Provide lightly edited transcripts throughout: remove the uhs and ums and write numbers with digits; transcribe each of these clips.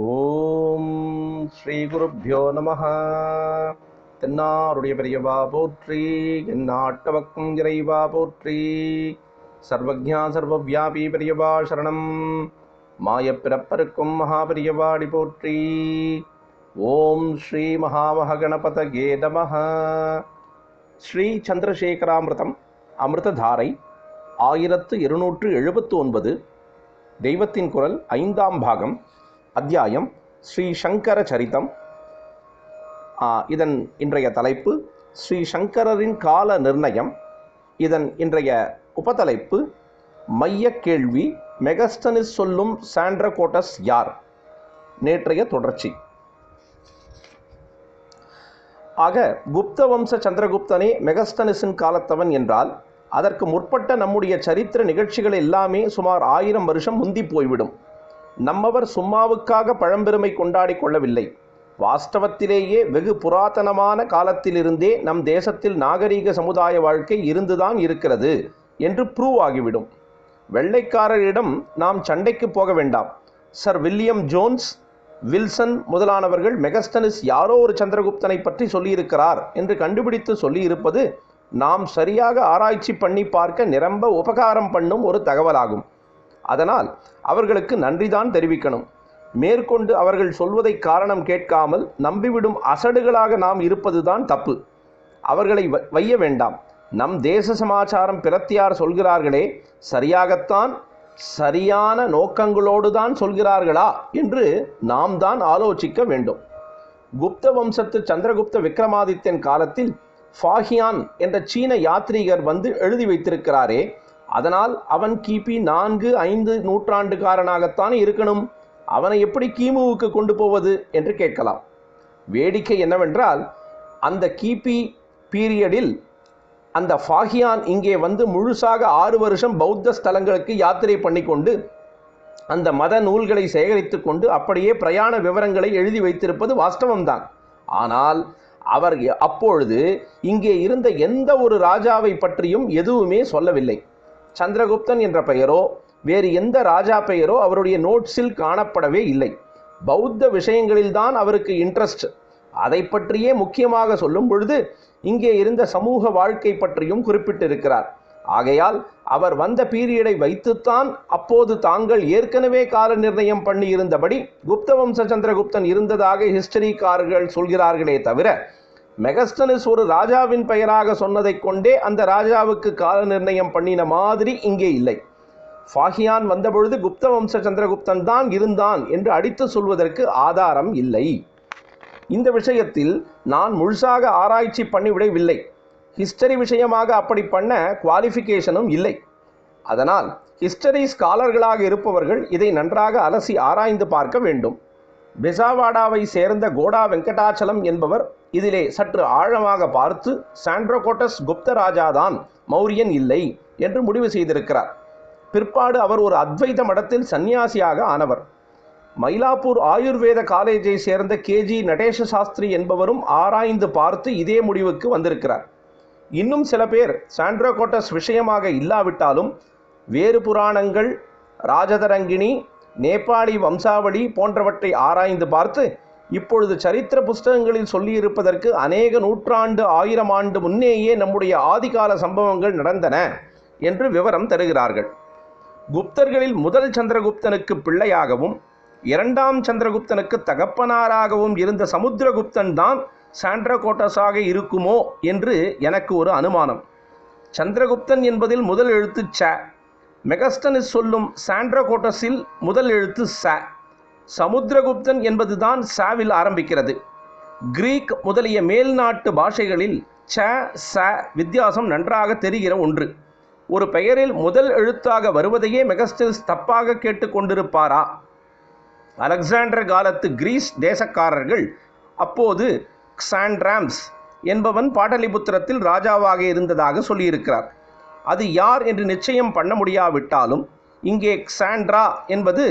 ஓம் ஸ்ரீ குருப்யோ நமஹ. தென்னாருடைய பெரியவா போற்றி, எந்நாட்டவர்க்கும் இறைவா போற்றி. சர்வஜ்ஞா சர்வவ்யாபி பெரியவா சரணம். மாயப்பிறப்பருக்கும் மகாபெரியவாடி போற்றி. ஓம் ஸ்ரீ மகாமகணபதயே நமஹ. ஸ்ரீ சந்திரசேகராமிருதம் அமிர்ததாரை 1279. தெய்வத்தின் குரல் 5ஆம் பாகம். அத்தியாயம் ஸ்ரீ சங்கர சரிதம். இதன் இன்றைய தலைப்பு ஸ்ரீ சங்கரரின் கால நிர்ணயம். இதன் இன்றைய உபதலைப்பு மைய கேள்வி, மெகஸ்தனிஸ் சொல்லும் சாண்ட்ரகோட்டஸ் யார்? நேற்றைய தொடர்ச்சி. ஆக குப்த வம்ச சந்திரகுப்தனே மெகஸ்தனிஸின் காலத்தவன் என்றால் அதற்கு முற்பட்ட நம்முடைய சரித்திர நிகழ்ச்சிகள் எல்லாமே சுமார் 1000 வருஷம் முந்தி போய்விடும். நம்மவர் சும்மாவுக்காக பழம்பெருமை கொண்டாடி கொள்ளவில்லை. வாஸ்தவத்திலேயே வெகு புராதனமான காலத்திலிருந்தே நம் தேசத்தில் நாகரீக சமுதாய வாழ்க்கை இருந்துதான் இருக்கிறது என்று ப்ரூவ் ஆகிவிடும். வெள்ளைக்காரரிடம் நாம் சண்டைக்கு போக வேண்டாம். சர் வில்லியம் ஜோன்ஸ், வில்சன் முதலானவர்கள் மெகஸ்தனிஸ் யாரோ ஒரு சந்திரகுப்தனை பற்றி சொல்லியிருக்கிறார் என்று கண்டுபிடித்து சொல்லியிருப்பது நாம் சரியாக ஆராய்ச்சி பண்ணி பார்க்க நிரம்ப உபகாரம் பண்ணும் ஒரு தகவலாகும். அதனால் அவர்களுக்கு நன்றிதான் தெரிவிக்கணும். மேற்கொண்டு அவர்கள் சொல்வதை காரணம் கேட்காமல் நம்பிவிடும் அசடுகளாக நாம் இருப்பதுதான் தப்பு. அவர்களை வைய வேண்டாம். நம் தேச சமாச்சாரம் பிரத்தியார் சொல்கிறார்களே, சரியாகத்தான் சரியான நோக்கங்களோடு தான் சொல்கிறார்களா என்று நாம் தான் ஆலோசிக்க வேண்டும். குப்த வம்சத்து சந்திரகுப்த விக்ரமாதித்யன் காலத்தில் ஃபாஹியான் என்ற சீன யாத்ரீகர் வந்து எழுதி வைத்திருக்கிறாரே, அதனால் அவன் கிபி 4-5 நூற்றாண்டுக்காரனாகத்தான் இருக்கணும். அவனை எப்படி கிமுவுக்கு கொண்டு போவது என்று கேட்கலாம். வேடிக்கை என்னவென்றால், அந்த கிபி பீரியடில் அந்த ஃபாஹியான் இங்கே வந்து முழுசாக 6 வருஷம் பௌத்த ஸ்தலங்களுக்கு யாத்திரை பண்ணிக்கொண்டு அந்த மத நூல்களை சேகரித்து கொண்டு அப்படியே பிரயாண விவரங்களை எழுதி வைத்திருப்பது வாஸ்தவம்தான். ஆனால் அவர் அப்பொழுது இங்கே இருந்த எந்த ஒரு ராஜாவை பற்றியும் எதுவுமே சொல்லவில்லை. சந்திரகுப்தன் என்ற பெயரோ வேறு எந்த ராஜா பெயரோ அவருடைய நோட்ஸில் காணப்படவே இல்லை. பௌத்த விஷயங்களில்தான் அவருக்கு இன்ட்ரெஸ்ட். அதை பற்றியே முக்கியமாக சொல்லும் பொழுது இங்கே இருந்த சமூக வாழ்க்கை பற்றியும் குறிப்பிட்டிருக்கிறார். ஆகையால் அவர் வந்த பீரியடை வைத்துத்தான் அப்போது தாங்கள் ஏற்கனவே கால நிர்ணயம் பண்ணி இருந்தபடி குப்த வம்ச சந்திரகுப்தன் இருந்ததாக ஹிஸ்டரிக்காரர்கள் சொல்கிறார்களே தவிர, மெகஸ்தனிஸ் ஒரு ராஜாவின் பெயராக சொன்னதை கொண்டே அந்த ராஜாவுக்கு கால நிர்ணயம் பண்ணின மாதிரி இங்கே இல்லை. ஃபாஹியான் வந்தபொழுது குப்த வம்ச சந்திரகுப்தன் தான் இருந்தான் என்று அடித்து சொல்வதற்கு ஆதாரம் இல்லை. இந்த விஷயத்தில் நான் முழுசாக ஆராய்ச்சி பண்ணிவிடவில்லை. ஹிஸ்டரி விஷயமாக அப்படி பண்ண குவாலிஃபிகேஷனும் இல்லை. அதனால் ஹிஸ்டரி ஸ்காலர்களாக இருப்பவர்கள் இதை நன்றாக அலசி ஆராய்ந்து பார்க்க வேண்டும். பெசாவாடாவை சேர்ந்த கோடா வெங்கடாச்சலம் என்பவர் இதிலே சற்று ஆழமாக பார்த்து சாண்ட்ரகோட்டஸ் குப்த ராஜாதான், மௌரியன் இல்லை என்று முடிவு செய்திருக்கிறார். பிற்பாடு அவர் ஒரு அத்வைத மடத்தில் சந்நியாசியாக ஆனவர். மயிலாப்பூர் ஆயுர்வேத காலேஜை சேர்ந்த கேஜி நடேஷ சாஸ்திரி என்பவரும் ஆராய்ந்து பார்த்து இதே முடிவுக்கு வந்திருக்கிறார். இன்னும் சில பேர் சாண்ட்ரகோட்டஸ் விஷயமாக இல்லாவிட்டாலும் வேறு புராணங்கள், ராஜதரங்கிணி, நேபாளி வம்சாவளி போன்றவற்றை ஆராய்ந்து பார்த்து இப்பொழுது சரித்திர புஸ்தகங்களில் சொல்லியிருப்பதற்கு அநேக நூற்றாண்டு 1000 ஆண்டு முன்னேயே நம்முடைய ஆதிகால சம்பவங்கள் நடந்தன என்று விவரம் தருகிறார்கள். குப்தர்களில் முதல் சந்திரகுப்தனுக்கு பிள்ளையாகவும் 2ஆம் சந்திரகுப்தனுக்கு தகப்பனாராகவும் இருந்த சமுத்திரகுப்தன் தான் சாண்ட்ரகோட்டஸாக இருக்குமோ என்று எனக்கு ஒரு அனுமானம். சந்திரகுப்தன் என்பதில் முதல் எழுத்து ச. மெகஸ்தனிஸ் சொல்லும் சாண்ட்ரகோட்டஸில் முதல் எழுத்து ச. சமுத்திரகுப்தன் என்பதுதான் சாவில் ஆரம்பிக்கிறது. கிரீக் முதலிய மேல்நாட்டு பாஷைகளில் ச ச வித்தியாசம் நன்றாக தெரிகிற ஒன்று. ஒரு பெயரில் முதல் எழுத்தாக வருவதையே மெகஸ்தனிஸ் தப்பாக கேட்டுக்கொண்டிருப்பாரா? அலெக்சாண்டர் காலத்து கிரீஸ் தேசக்காரர்கள் அப்போது க்சாண்ட்ராம்ஸ் என்பவன் பாடலிபுத்திரத்தில் ராஜாவாக இருந்ததாக சொல்லியிருக்கிறார். அது யார் என்று நிச்சயம் பண்ண முடியாவிட்டாலும் இங்கே க்சாண்ட்ரா என்பது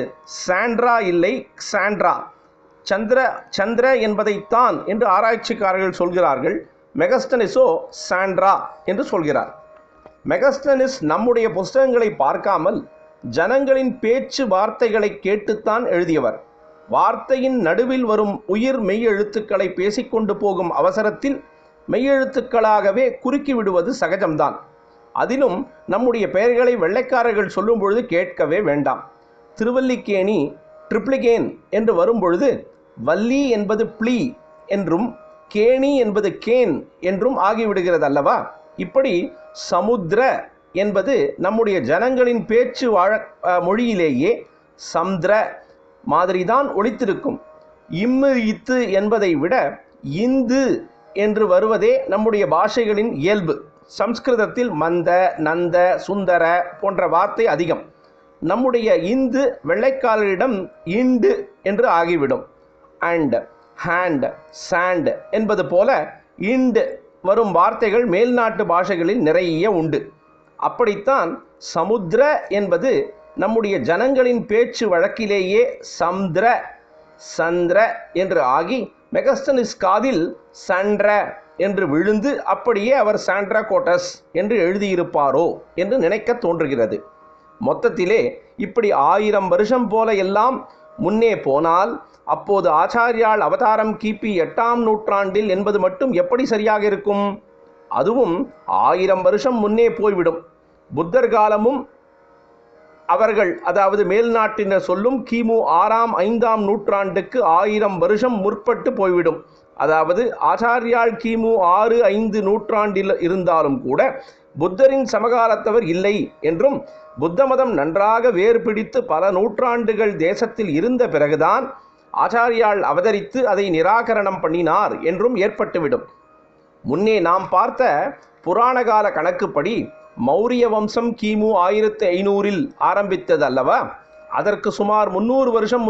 சாண்ட்ரா இல்லை, க்சாண்ட்ரா, சந்திர என்பதைத்தான் என்று ஆராய்ச்சிக்காரர்கள் சொல்கிறார்கள். மெகஸ்தனிஸோ சாண்ட்ரா என்று சொல்கிறார். மெகஸ்தனிஸ் நம்முடைய புஸ்தகங்களை பார்க்காமல் ஜனங்களின் பேச்சு வார்த்தைகளை கேட்டுத்தான் எழுதியவர். வார்த்தையின் நடுவில் வரும் உயிர் மெய்யெழுத்துக்களை பேசிக்கொண்டு போகும் அவசரத்தில் மெய்யெழுத்துக்களாகவே குறுக்கி விடுவது சகஜம்தான். அதிலும் நம்முடைய பெயர்களை வெள்ளைக்காரர்கள் சொல்லும் பொழுது கேட்கவே வேண்டாம். திருவல்லிக்கேணி ட்ரிப்ளிகேன் என்று வரும்பொழுது வள்ளி என்பது ப்ளீ என்றும் கேணி என்பது கேன் என்றும் ஆகிவிடுகிறது அல்லவா? இப்படி சமுத்திர என்பது நம்முடைய ஜனங்களின் பேச்சு மொழியிலேயே சந்திர மாதிரிதான் ஒலித்திருக்கும். இம்மு இத்து என்பதை விட இந்து என்று வருவதே நம்முடைய பாஷைகளின் இயல்பு. சம்ஸ்கிருதத்தில் மந்த, நந்த, சுந்தர போன்ற வார்த்தை அதிகம். நம்முடைய இந்து வெள்ளைக்காரரிடம் இண்டு என்று ஆகிவிடும். அண்ட், ஹேண்ட், சாண்ட் என்பது போல இண்டு வரும் வார்த்தைகள் மேல்நாட்டு பாஷைகளில் நிறைய உண்டு. அப்படித்தான் சமுத்திர என்பது நம்முடைய ஜனங்களின் பேச்சு வழக்கிலேயே சந்திர, சந்திர என்று ஆகி மெகஸ்தனிஸ் காதில் சண்ட்ர என்று விழுந்து அப்படியே அவர் சாண்ட்ரா கோட்டஸ் என்று எழுதியிருப்பாரோ என்று நினைக்க தோன்றுகிறது. மொத்தத்திலே இப்படி 1000 வருஷம் போல எல்லாம் முன்னே போனால் அப்போது ஆச்சாரியால் அவதாரம் கிபி 8ஆம் நூற்றாண்டில் என்பது மட்டும் எப்படி சரியாக இருக்கும்? அதுவும் 1000 வருஷம் முன்னே போய்விடும். புத்தர் காலமும் அவர்கள், அதாவது மேல்நாட்டினர் சொல்லும் கிமு 6ஆம் 5ஆம் நூற்றாண்டுக்கு 1000 வருஷம் முற்பட்டு போய்விடும். அதாவது ஆச்சாரியால் கிமு 6-5 நூற்றாண்டில் இருந்தாலும் கூட புத்தரின் சமகாலத்தவர் இல்லை என்றும், புத்த மதம் நன்றாக வேறு பிடித்து பல நூற்றாண்டுகள் தேசத்தில் இருந்த பிறகுதான் ஆச்சாரியால் அவதரித்து அதை நிராகரணம் பண்ணினார் என்றும் ஏற்பட்டுவிடும். முன்னே நாம் பார்த்த புராணகால கணக்குப்படி மௌரிய வம்சம் கிமு 1500இல் ஆரம்பித்தது அல்லவா? அதற்கு சுமார் 300 வருஷம்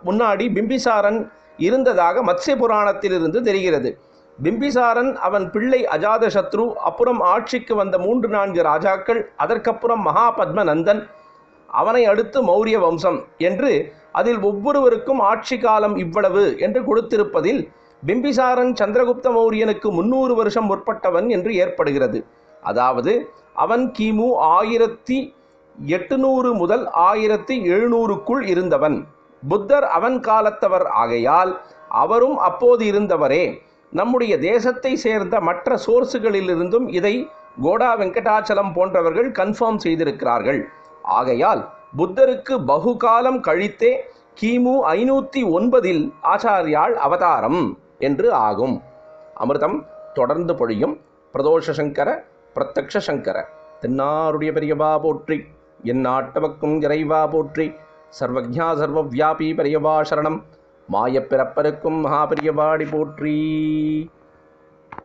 முன்னாடி பிம்பிசாரன் இருந்ததாக மத்ஸ்ய புராணத்திலிருந்து தெரிகிறது. பிம்பிசாரன், அவன் பிள்ளை அஜாதசத்ரு, அப்புறம் ஆட்சிக்கு வந்த 3-4 ராஜாக்கள், அதற்கப்புறம் மகாபத்மநந்தன், அவனை அடுத்து மௌரிய வம்சம் என்று அதில் ஒவ்வொருவருக்கும் ஆட்சி காலம் இவ்வளவு என்று கொடுத்திருப்பதில் பிம்பிசாரன் சந்திரகுப்த மௌரியனுக்கு 300 வருஷம் முற்பட்டவன் என்று ஏற்படுகிறது. அதாவது அவன் கிமு 1800 முதல் 1700க்குள் இருந்தவன். புத்தர் அவன் காலத்தவர் ஆகையால் அவரும் அப்போது இருந்தவரே. நம்முடைய தேசத்தை சேர்ந்த மற்ற சோர்ஸுகளிலிருந்தும் இதை கோடா வெங்கடாச்சலம் போன்றவர்கள் கன்ஃபார்ம் செய்திருக்கிறார்கள். ஆகையால் புத்தருக்கு பகுகாலம் கழித்தே கிமு 509இல் ஆச்சாரியால் அவதாரம் என்று ஆகும். அமிர்தம் தொடர்ந்து பொழியும். பிரதோஷ சங்கர பிரத்யக்ஷ சங்கர தென்னாருடைய பெரியவா போற்றி, என் நாட்டவக்கும் இறைவா போற்றி, சர்வஜா சர்வவியாபி பெரியவா சரணம், மாயப்பிறப்பருக்கும் மகாபெரியவாடி போற்றி.